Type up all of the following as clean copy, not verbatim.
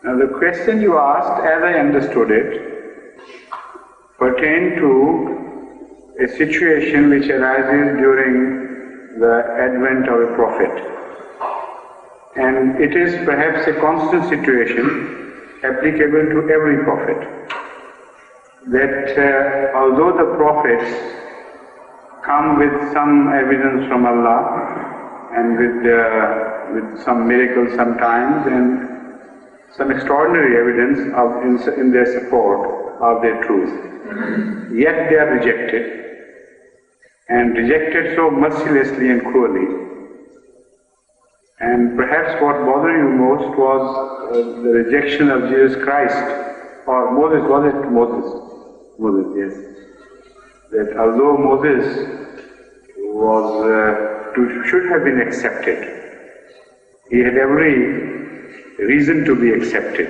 Now the question you asked, as I understood it, pertained to a situation which arises during the advent of a prophet. And it is perhaps a constant situation applicable to every prophet. That although the prophets come with some evidence from Allah and with some miracles sometimes and some extraordinary evidence in their support of their truth, yet they are rejected, and rejected so mercilessly and cruelly. And perhaps what bothered you most was the rejection of Jesus Christ, or Moses. Was it Moses? Moses, yes. That although Moses should have been accepted, he had every reason to be accepted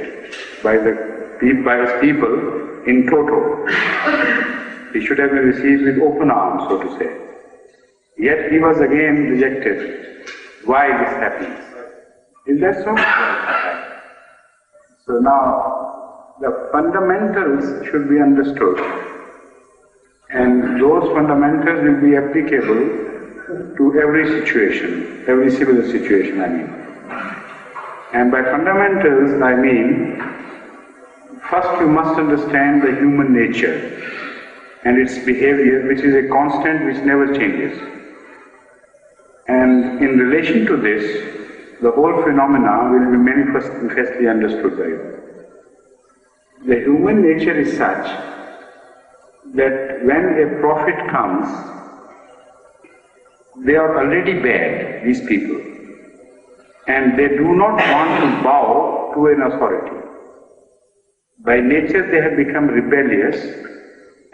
by his people in toto. He should have been received with open arms, so to say. Yet he was again rejected. Why this happens? Is that so? So now, the fundamentals should be understood, and those fundamentals will be applicable to every situation, every civil situation, I mean. And by fundamentals, I mean, first you must understand the human nature and its behavior, which is a constant which never changes. And in relation to this, the whole phenomena will be manifestly understood by you. The human nature is such that when a prophet comes, they are already bad, these people, and they do not want to bow to an authority. By nature they have become rebellious,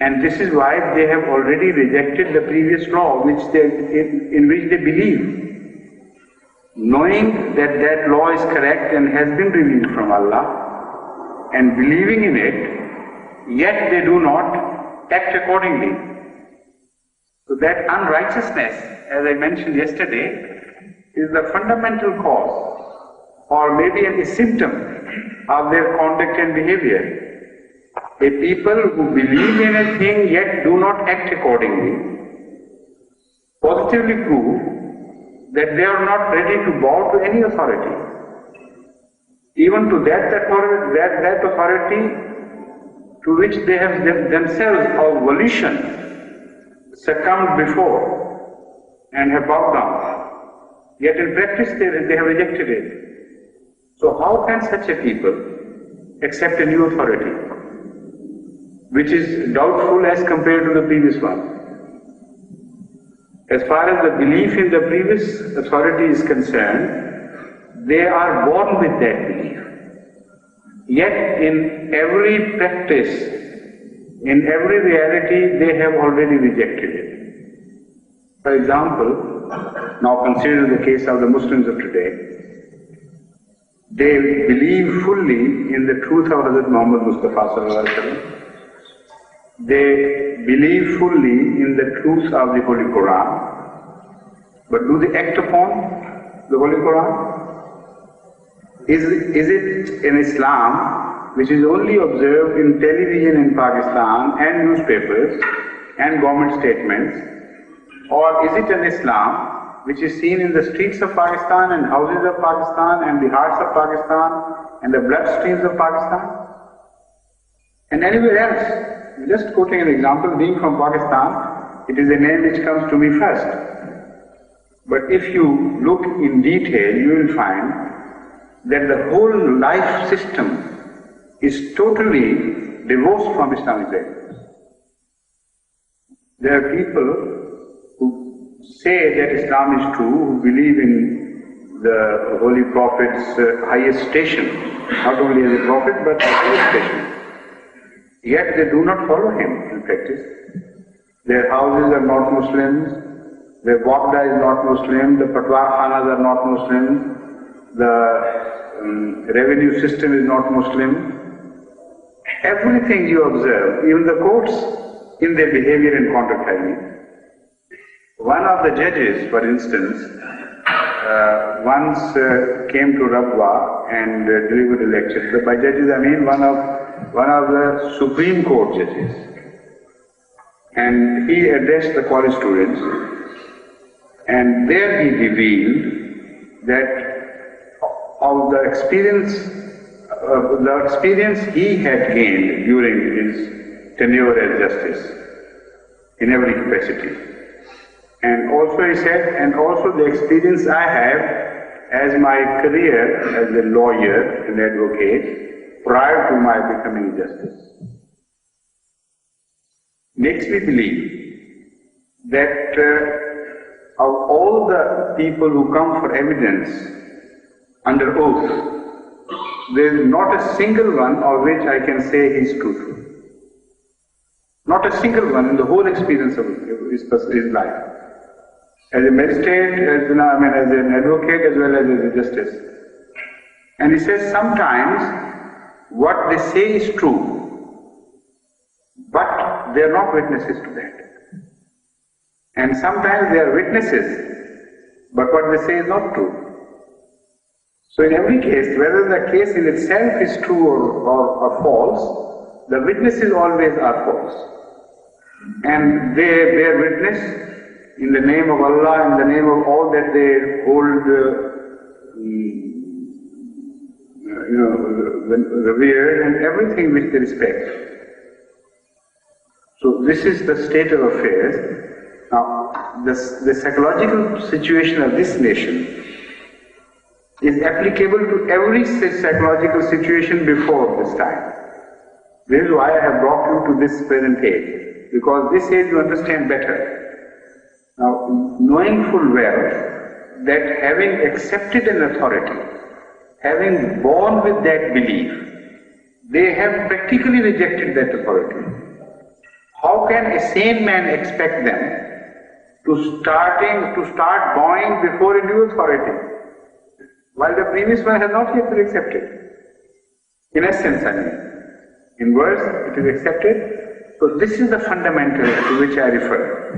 and this is why they have already rejected the previous law in which they believe. Knowing that that law is correct and has been revealed from Allah, and believing in it, yet they do not act accordingly. So that unrighteousness, as I mentioned yesterday, is the fundamental cause, or maybe a symptom of their conduct and behavior. A people who believe in a thing yet do not act accordingly positively prove that they are not ready to bow to any authority. Even to that authority to which they have themselves of volition succumbed before and have bowed down. Yet in practice they have rejected it. So how can such a people accept a new authority, which is doubtful as compared to the previous one? As far as the belief in the previous authority is concerned, they are born with that belief. Yet in every practice, in every reality, they have already rejected it. For example, now consider the case of the Muslims of today. They believe fully in the truth of Hazrat Muhammad Mustafa Sallallahu Alaihi Wasallam. They believe fully in the truth of the Holy Quran, but do they act upon the Holy Quran? Is it an Islam which is only observed in television in Pakistan and newspapers and government statements, or is it an Islam which is seen in the streets of Pakistan and houses of Pakistan and the hearts of Pakistan and the bloodstreams of Pakistan and anywhere else? Just quoting an example, being from Pakistan, it is a name which comes to me first. But if you look in detail, you will find that the whole life system is totally divorced from Islamic values. There are people who say that Islam is true, who believe in the Holy Prophet's highest station, not only as a prophet but as highest station. Yet they do not follow him in practice. Their houses are not Muslims, their Waqda is not Muslim, the Patwar Khanas are not Muslim, the revenue system is not Muslim. Everything you observe, even the courts, in their behavior and conduct have been. One of the judges, for instance, once came to Rabwa and delivered a lecture. By judges, I mean one of the Supreme Court judges. And he addressed the college students, and there he revealed that of the experience he had gained during his tenure as justice in every capacity. And also he said, and also the experience I have as my career as a lawyer and advocate prior to my becoming justice, makes me believe that of all the people who come for evidence under oath, there is not a single one of which I can say he is truthful. Not a single one in the whole experience of his life. As a magistrate, as an advocate, as well as a justice. And he says sometimes what they say is true, but they are not witnesses to that. And sometimes they are witnesses, but what they say is not true. So in every case, whether the case in itself is true or false, the witnesses always are false. And they bear witness in the name of Allah, in the name of all that they hold revered, and everything which they respect. So this is the state of affairs. Now, the psychological situation of this nation is applicable to every psychological situation before this time. This is why I have brought you to this present age, because this age you understand better. Now, knowing full well that having accepted an authority, having born with that belief, they have practically rejected that authority. How can a sane man expect them to start bowing before a new authority, while the previous one has not yet been accepted? In essence, I mean. In words, it is accepted. So this is the fundamental to which I refer.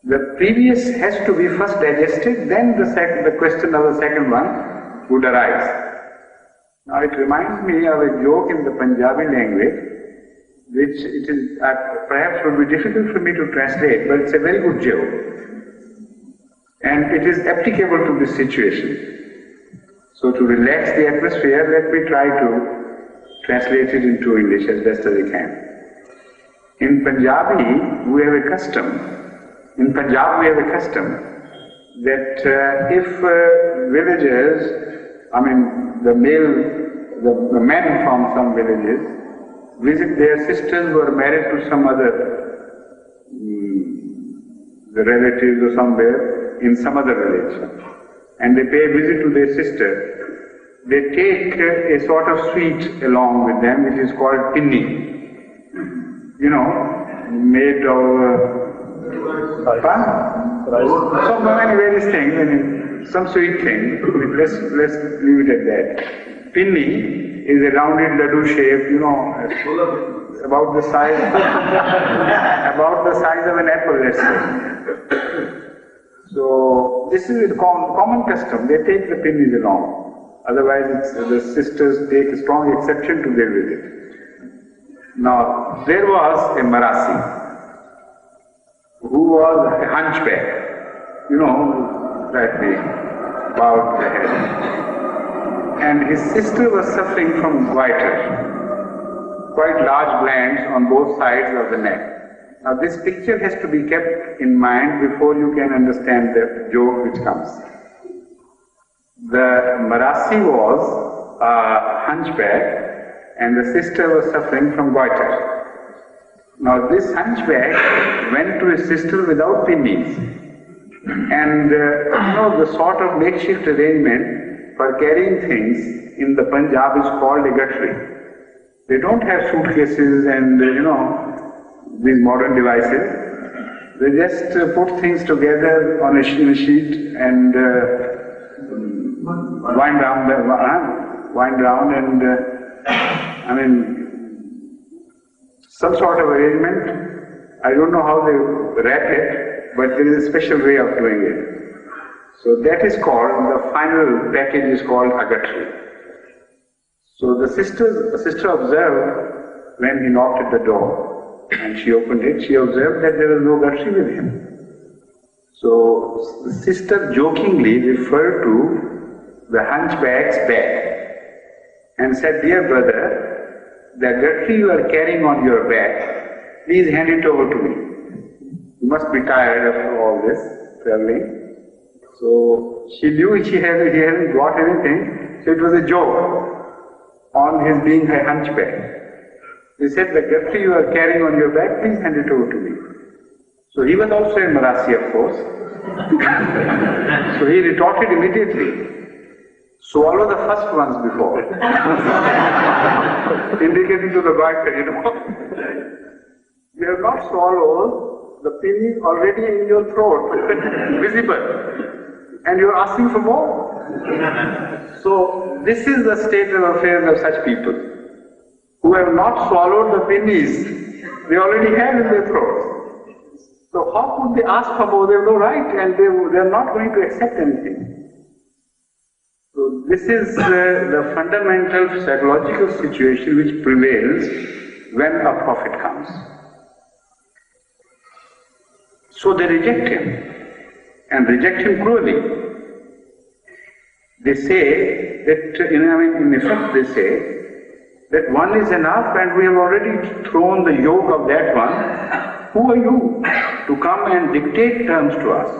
The previous has to be first digested, then the question of the second one would arise. Now it reminds me of a joke in the Punjabi language, which it is perhaps would be difficult for me to translate, but it's a very good joke. And it is applicable to this situation. So to relax the atmosphere, let me try to translate it into English as best as I can. In Punjabi, we have a custom. In Punjab, we have a custom that if villagers, the men from some villages visit their sisters who are married to some other relatives or somewhere in some other village, and they pay a visit to their sister, they take a sort of sweet along with them, which is called pinni. You know, made of so many various things, some sweet thing. Let's leave it at that. Pinni is a rounded laddu shape, about the size of an apple, let's say. So this is a common custom. They take the pinnis along. Otherwise, the sisters take a strong exception to their visit. Now, there was a Marasi who was a hunchback, slightly bowed the head. And his sister was suffering from goiter, quite large glands on both sides of the neck. Now this picture has to be kept in mind before you can understand the joke which comes. The Marasi was a hunchback and the sister was suffering from goiter. Now this hunchback went to his sister without pinnies, and the sort of makeshift arrangement for carrying things in the Punjab is called a guttery. They don't have suitcases and these modern devices. They just put things together on a sheet and wind round and some sort of arrangement. I don't know how they wrap it, but there is a special way of doing it. So that is called, the final package is called agatri. So the sister observed when he knocked at the door and she opened it, she observed that there was no agatri with him. So the sister jokingly referred to the hunchback's bag and said, "Dear brother, the agatri you are carrying on your back, please hand it over to me. You must be tired after all this traveling." So she knew he hadn't got anything, so it was a joke on his being a hunchback. He said, "The agatri you are carrying on your back, please hand it over to me." So he was also a Marasi, of course. So he retorted immediately, "Swallow the first ones before." Indicating to the back, you have not swallowed the penny already in your throat, visible, and you are asking for more. So this is the state of affairs of such people, who have not swallowed the pennies they already have in their throats. So how could they ask for more? They have no right, and they are not going to accept anything. So this is the fundamental psychological situation which prevails when a prophet comes. So they reject him, and reject him cruelly. They say that, in effect they say that one is enough and we have already thrown the yoke of that one. Who are you to come and dictate terms to us?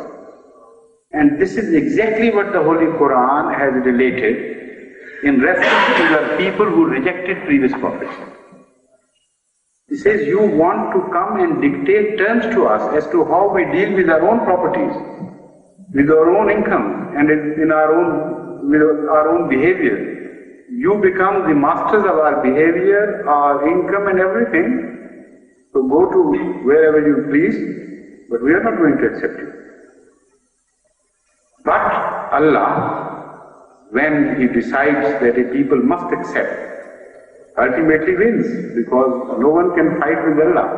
And this is exactly what the Holy Quran has related in reference to the people who rejected previous prophets. He says, you want to come and dictate terms to us as to how we deal with our own properties, with our own income, and with our own behavior. You become the masters of our behavior, our income and everything. So go to wherever you please, but we are not going to accept you. But Allah, when He decides that a people must accept, ultimately wins, because no one can fight with Allah.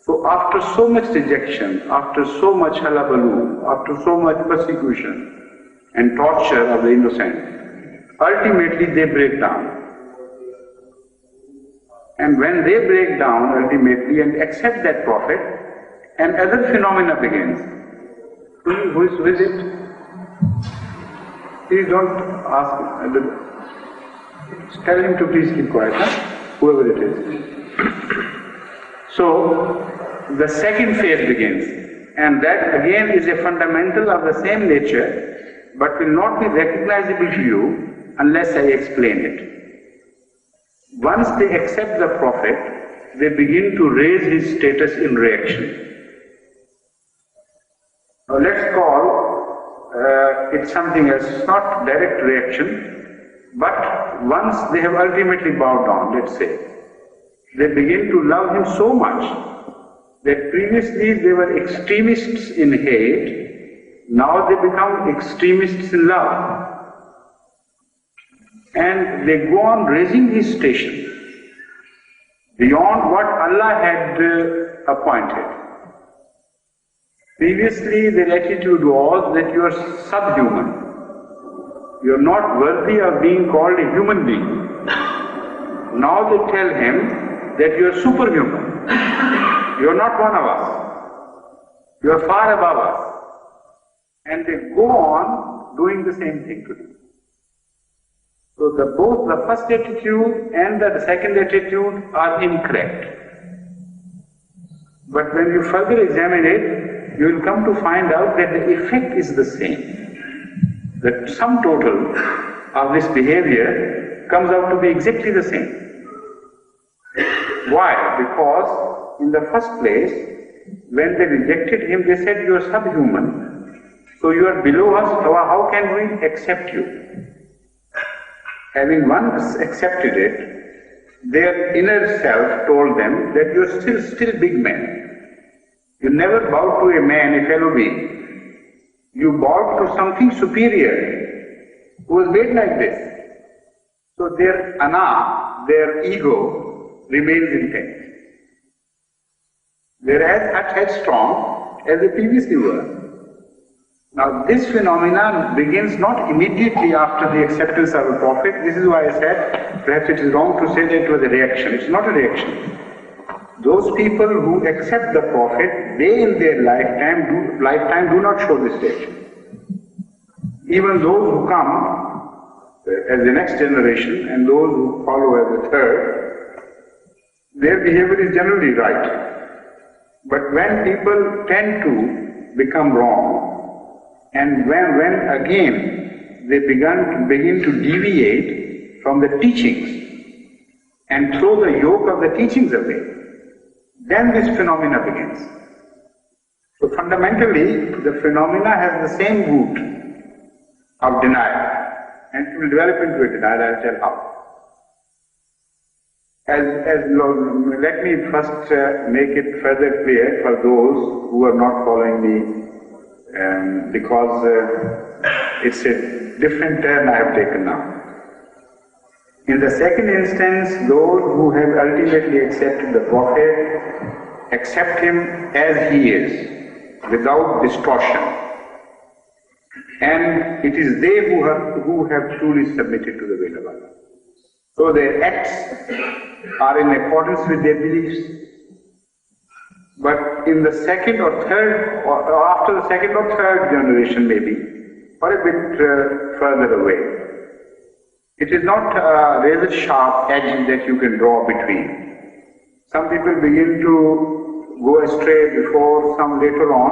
So after so much rejection, after so much hullabaloo, after so much persecution and torture of the innocent, ultimately they break down. And when they break down ultimately and accept that prophet, another phenomena begins. Who is with it? Please don't ask. Tell him to please keep quiet, whoever it is. So, the second phase begins, and that again is a fundamental of the same nature, but will not be recognizable to you unless I explain it. Once they accept the prophet, they begin to raise his status in reaction. Now let's call it something else, not direct reaction, but once they have ultimately bowed down, let's say, they begin to love him so much that previously they were extremists in hate, now they become extremists in love. And they go on raising his station beyond what Allah had appointed. Previously their attitude was that you are subhuman. You are not worthy of being called a human being. Now they tell him that you are superhuman. You are not one of us. You are far above us. And they go on doing the same thing to him. So both the first attitude and the second attitude are incorrect. But when you further examine it, you will come to find out that the effect is the same. The sum total of this behavior comes out to be exactly the same. Why? Because in the first place, when they rejected him, they said, you are subhuman, so you are below us, how can we accept you? Having once accepted it, their inner self told them that you are still big men. You never bow to a man, a fellow being. You bow to something superior, who was made like this. So their ana, their ego, remains intact. They are as headstrong as they previously were. Now this phenomenon begins not immediately after the acceptance of a prophet. This is why I said perhaps it is wrong to say that it was a reaction. It's not a reaction. Those people who accept the prophet, they in their lifetime do not show this reaction. Even those who come as the next generation and those who follow as the third, their behavior is generally right. But when people tend to become wrong, and when again they begin to deviate from the teachings and throw the yoke of the teachings away, then this phenomena begins. So fundamentally, the phenomena has the same root of denial, and it will develop into a denial. I'll tell how. Let me first make it further clear for those who are not following me, because it's a different turn I have taken now. In the second instance, those who have ultimately accepted the Prophet accept him as he is, without distortion. And it is they who have truly submitted to the will of Allah. So their acts are in accordance with their beliefs. But in the second or third, or after the second or third generation maybe, or a bit further away, it is not a razor sharp edge that you can draw between. Some people begin to go astray before, some later on,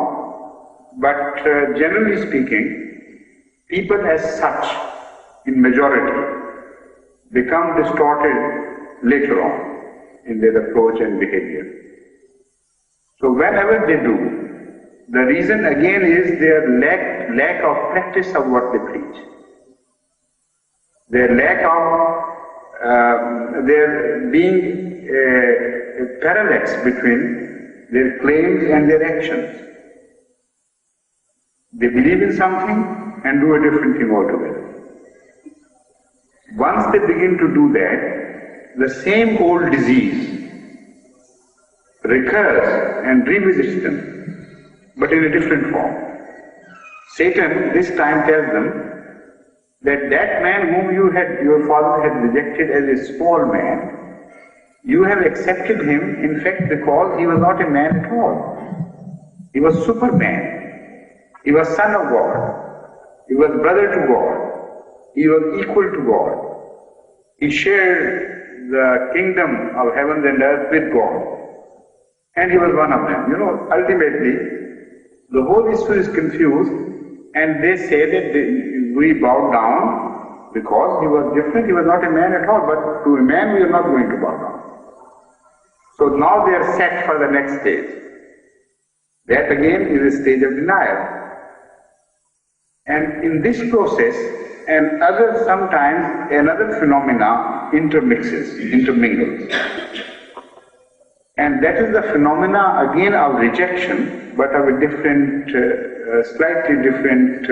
but generally speaking, people as such, in majority, become distorted later on in their approach and behavior. So whenever they do, the reason again is their lack of practice of what they preach. Their lack of there being a parallax between their claims and their actions. They believe in something and do a different thing altogether. Once they begin to do that, the same old disease recurs and revisits them, but in a different form. Satan this time tells them that that man whom your father had rejected as a small man, you have accepted him in fact because he was not a man at all. He was Superman. He was son of God. He was brother to God. He was equal to God. He shared the kingdom of heavens and earth with God. And he was one of them. You know, ultimately, the whole issue is confused, and they say that we bow down because he was different, he was not a man at all, but to a man we are not going to bow down. So now they are set for the next stage. That again is a stage of denial. And in this process, sometimes another phenomena intermingles. And that is the phenomena again of rejection, but of a different, slightly different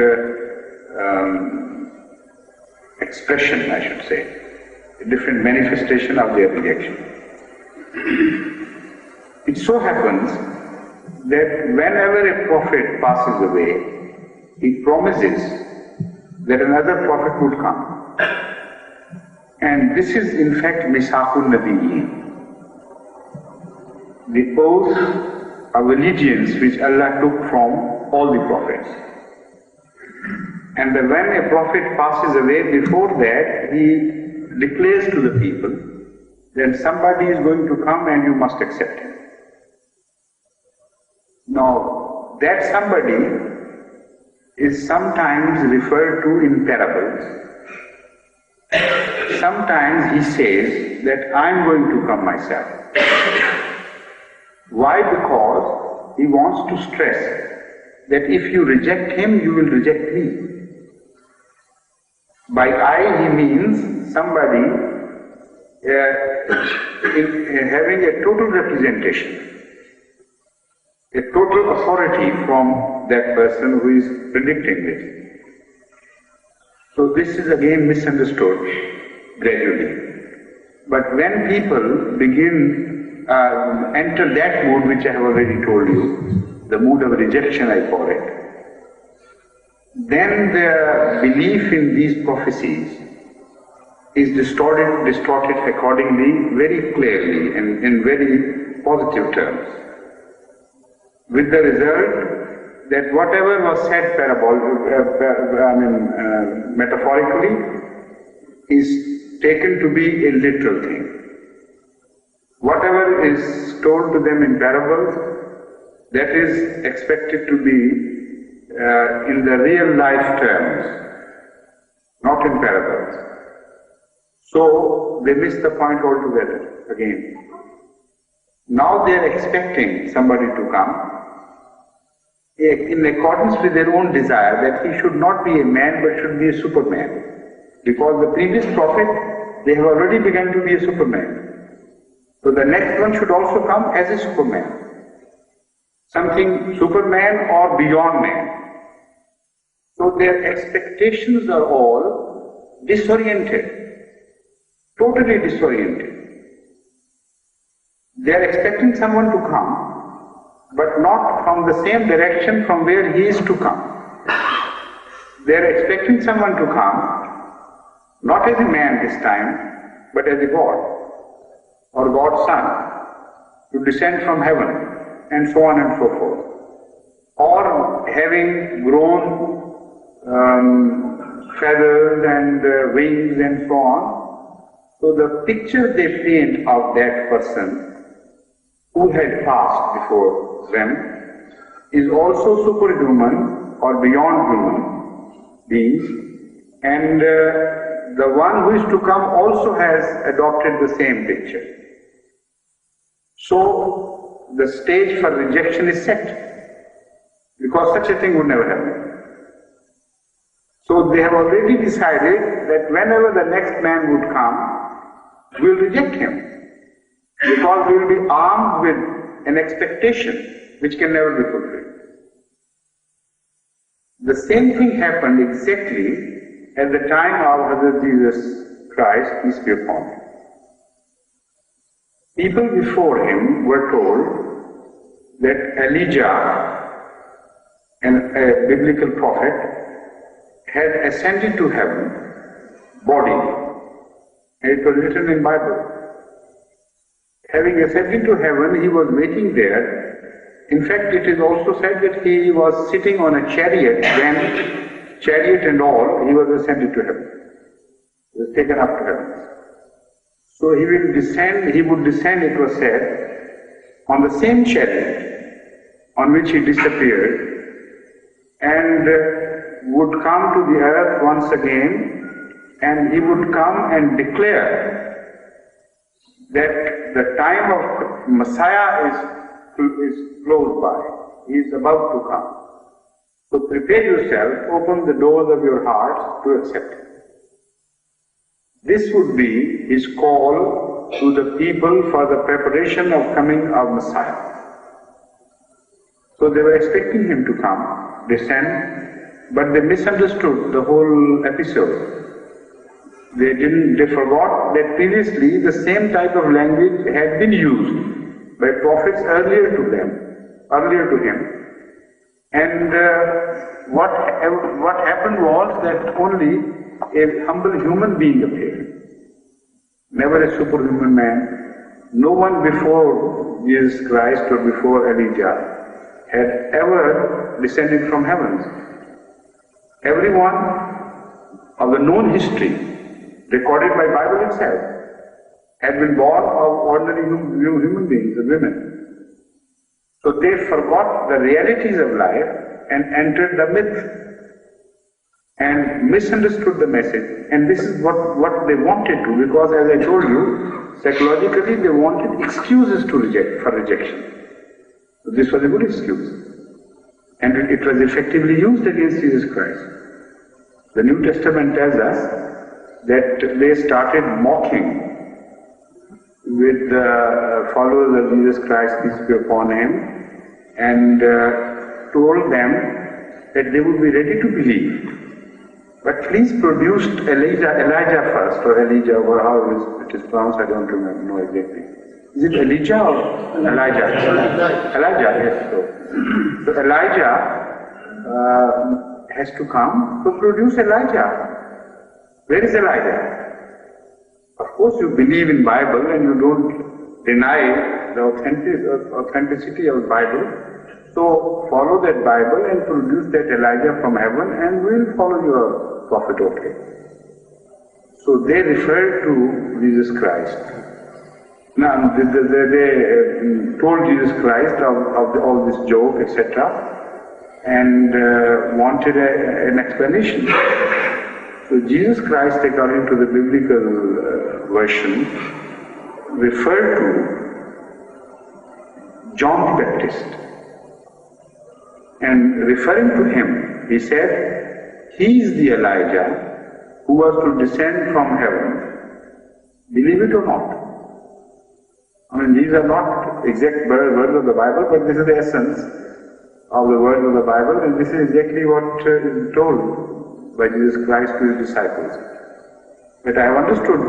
expression, I should say, a different manifestation of their rejection. It so happens that whenever a prophet passes away, he promises that another prophet would come. And this is in fact Misaqun Nabiyyin, the oath of allegiance which Allah took from all the prophets. And when a prophet passes away, before that he declares to the people that somebody is going to come and you must accept him. Now, that somebody is sometimes referred to in parables. Sometimes he says that I am going to come myself. Why? Because he wants to stress that if you reject him, you will reject me. By I, he means somebody having a total representation, a total authority from that person who is predicting it. So this is again misunderstood gradually. But when people begin enter that mood which I have already told you, the mood of rejection I call it, then their belief in these prophecies is distorted accordingly, very clearly and in very positive terms. With the result that whatever was said metaphorically is taken to be a literal thing. Whatever is told to them in parables, that is expected to be in the real life terms, not in parables. So they miss the point altogether again. Now they are expecting somebody to come in accordance with their own desire that he should not be a man but should be a superman. Because the previous prophet, they have already begun to be a superman. So the next one should also come as a superman. Something superman or beyond man. So their expectations are all disoriented. Totally disoriented. They are expecting someone to come, but not from the same direction from where he is to come. They are expecting someone to come, not as a man this time, but as a God, or God's Son, to descend from heaven, and so on and so forth. Or having grown feathers and wings and so on. So the picture they paint of that person who had passed before them is also superhuman or beyond human beings, and the one who is to come also has adopted the same picture. So the stage for rejection is set, because such a thing would never happen. So they have already decided that whenever the next man would come, we will reject him, because we will be armed with an expectation which can never be fulfilled. The same thing happened exactly at the time of Hazrat Jesus Christ, peace be upon him. People before him were told that Elijah, a biblical prophet, had ascended to heaven bodily. And it was written in Bible. Having ascended to heaven, he was waiting there. In fact, it is also said that he was sitting on a chariot when, chariot and all, he was ascended to heaven. He was taken up to heaven. So he would descend, it was said, on the same chariot on which he disappeared, and would come to the earth once again, and he would come and declare that the time of Messiah is close by. He is about to come. So prepare yourself, open the doors of your hearts to accept him. This would be his call to the people for the preparation of coming of Messiah. So they were expecting him to come, descend, but they misunderstood the whole episode. They forgot that previously the same type of language had been used by prophets earlier to him. And what happened was that only a humble human being appeared, never a superhuman man. No one before Jesus Christ or before Elijah had ever descended from heavens. Everyone of the known history, recorded by Bible itself, had been born of ordinary human beings, of women. So they forgot the realities of life and entered the myth and misunderstood the message. And this is what they wanted to, because as I told you, psychologically they wanted excuses for rejection. So this was a good excuse. And it was effectively used against Jesus Christ. The New Testament tells us that they started mocking with the followers of Jesus Christ, peace be upon him, and told them that they would be ready to believe. But please produce Elijah first, or Elijah, or how it is pronounced, I don't know exactly. Is it Elijah or Elijah? Elijah, yes. So Elijah has to come to produce Elijah. Where is Elijah? Of course you believe in Bible and you don't deny the authenticity of Bible. So follow that Bible and produce that Elijah from heaven and we'll follow your prophet, okay. So they referred to Jesus Christ. Now they told Jesus Christ of all this joke, etc. and wanted an explanation. So Jesus Christ, according to the biblical version, referred to John the Baptist. And referring to him, he said, he is the Elijah who was to descend from heaven. Believe it or not. I mean, these are not exact words of the Bible, but this is the essence of the words of the Bible, and this is exactly what is told by Jesus Christ to his disciples. But I have understood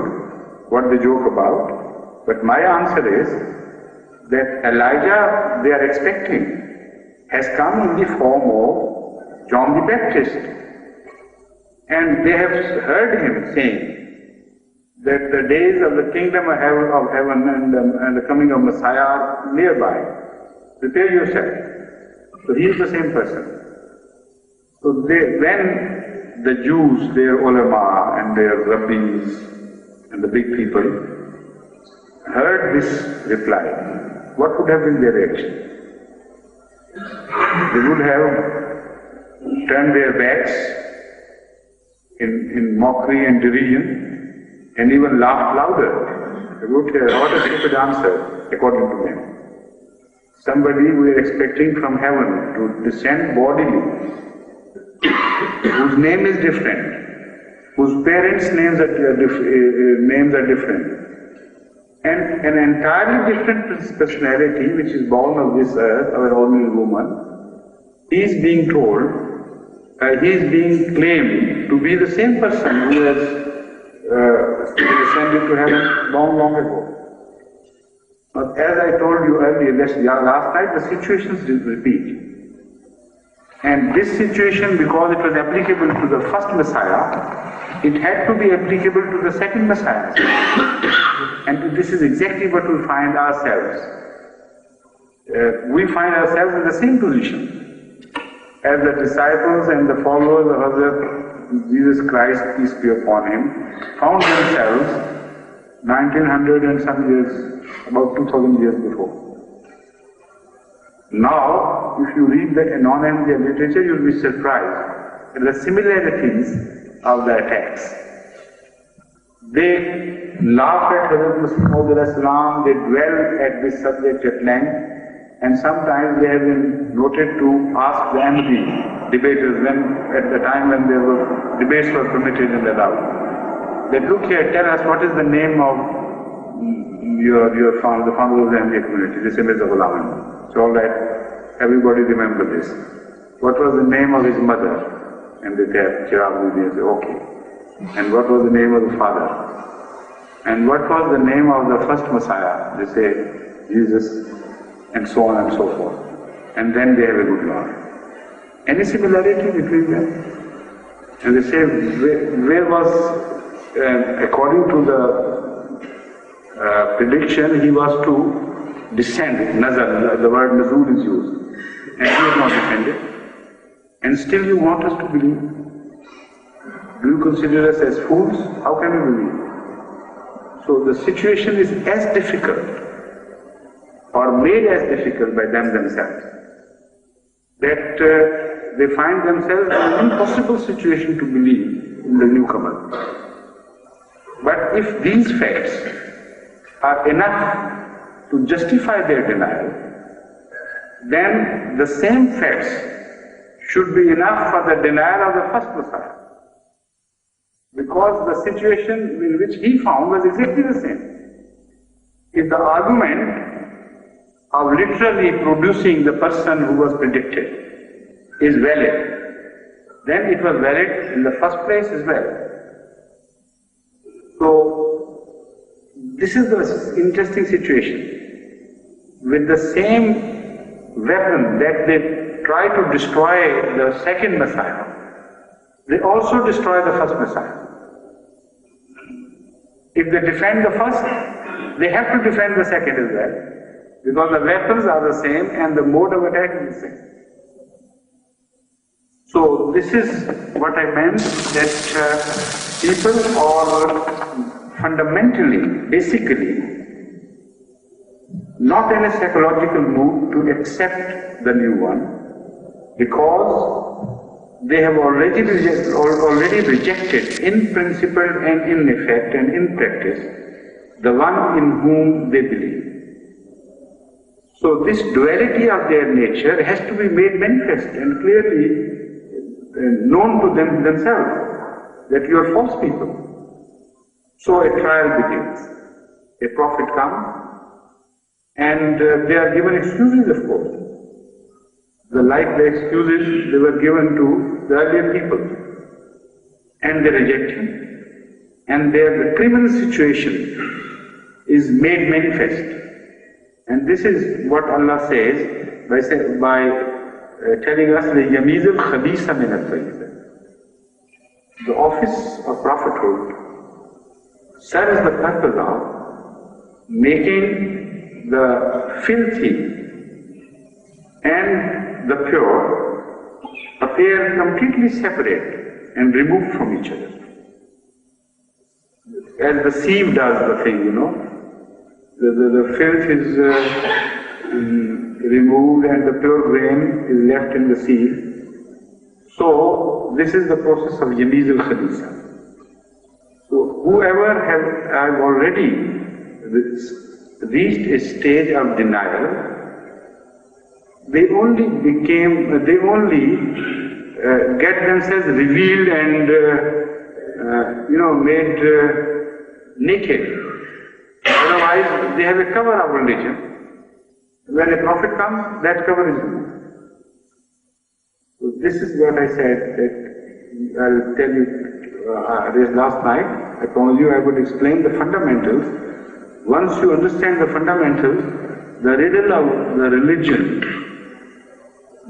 what they joke about, but my answer is that Elijah they are expecting has come in the form of John the Baptist. And they have heard him saying that the days of the kingdom of heaven and the coming of Messiah are nearby. Prepare yourself. So he is the same person. So when the Jews, their ulama and their rabbis and the big people heard this reply, what would have been their reaction? They would have turned their backs in mockery and derision and even laughed louder. They would have, what a stupid answer, according to them. Somebody we are expecting from heaven to descend bodily, whose name is different, whose parents' names are different, and an entirely different personality which is born of this earth, our ordinary woman, he is being told, he is being claimed to be the same person who has descended to heaven long ago. But as I told you earlier, last night, the situations repeat. And this situation, because it was applicable to the first Messiah, it had to be applicable to the second Messiah. And this is exactly what we find ourselves. We find ourselves in the same position as the disciples and the followers of Hazrat Jesus Christ, peace be upon him, found themselves 1900 and some years, about 2000 years before. Now, if you read the non-Ahmadiyya literature, you will be surprised at the similarities of the attacks. They laugh at Hazrat Masih Maud, they dwell at this subject at length, and sometimes they have been noted to ask the Ahmadi debaters at the time when debates were permitted and allowed. They look here, tell us what is the name of the founder of the Ahmadiyya community, this image of Ghulam. So all right, everybody remember this. What was the name of his mother? And they tell Chirag, they say, okay. And what was the name of the father? And what was the name of the first Messiah? They say, Jesus, and so on and so forth. And then they have a good Lord. Any similarity between them? And they say, where was, according to the prediction, he was to descend, nazar, the word nazul is used, and he has not descended. And still you want us to believe? Do you consider us as fools? How can we believe? So the situation is as difficult, or made as difficult by them themselves, that they find themselves in an impossible situation to believe in the newcomer. But if these facts are enough to justify their denial, then the same facts should be enough for the denial of the first Messiah. Because the situation in which he found was exactly the same. If the argument of literally producing the person who was predicted is valid, then it was valid in the first place as well. So, this is the interesting situation. With the same weapon that they try to destroy the second Messiah, they also destroy the first missile. If they defend the first, they have to defend the second as well, because the weapons are the same and the mode of attack is the same. So this is what I meant, that people are fundamentally, basically, not in a psychological mood to accept the new one, because they have already rejected in principle and in effect and in practice the one in whom they believe. So this duality of their nature has to be made manifest and clearly known to them themselves, that you are false people. So a trial begins. A prophet comes, and they are given excuses, of course. Like the excuses they were given to the earlier people. And they reject him. And the criminal situation is made manifest. And this is what Allah says by telling us the Yamiz al-Khabisa min al-Tayyib. The office of prophethood serves the purpose of making the filthy and the pure appear completely separate and removed from each other. As the sieve does the thing, the filth is removed and the pure grain is left in the sieve. So this is the process of Yamiz al-Khabisa. So whoever have already reached a stage of denial, they only get themselves revealed and made naked. Otherwise, they have a cover of religion. When a prophet comes, that cover is removed. So this is what I said, that I'll tell you this last night. I promised you I would explain the fundamentals. Once you understand the fundamentals, the riddle of the religion,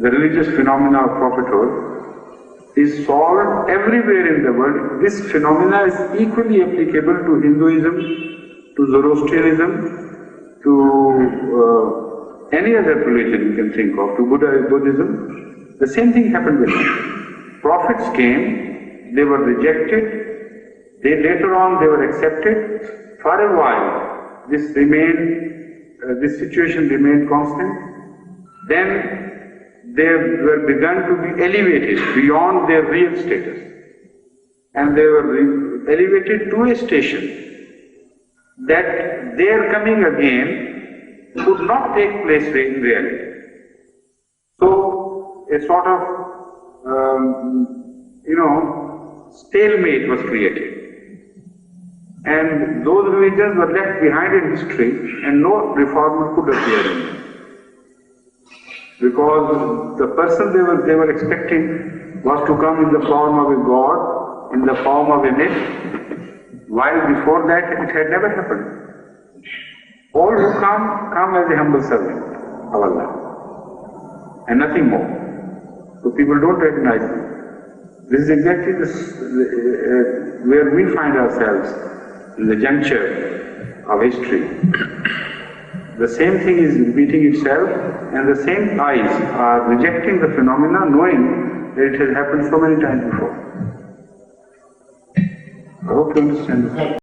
the religious phenomena of prophethood, is solved everywhere in the world. This phenomena is equally applicable to Hinduism, to Zoroastrianism, to any other religion you can think of, to Buddhism. The same thing happened with them. Prophets came, they were rejected, later on they were accepted. For a while, this situation remained constant. Then they were begun to be elevated beyond their real status. And they were elevated to a station that their coming again could not take place in reality. So a sort of, stalemate was created. And those religions were left behind in history and no reformer could appear in them. Because the person they were expecting was to come in the form of a god, in the form of a myth, while before that it had never happened. All who come as a humble servant of Allah, and nothing more. So people don't recognize them. This is exactly where we find ourselves, in the juncture of history. The same thing is repeating itself, and the same eyes are rejecting the phenomena, knowing that it has happened so many times before. I hope you understand this.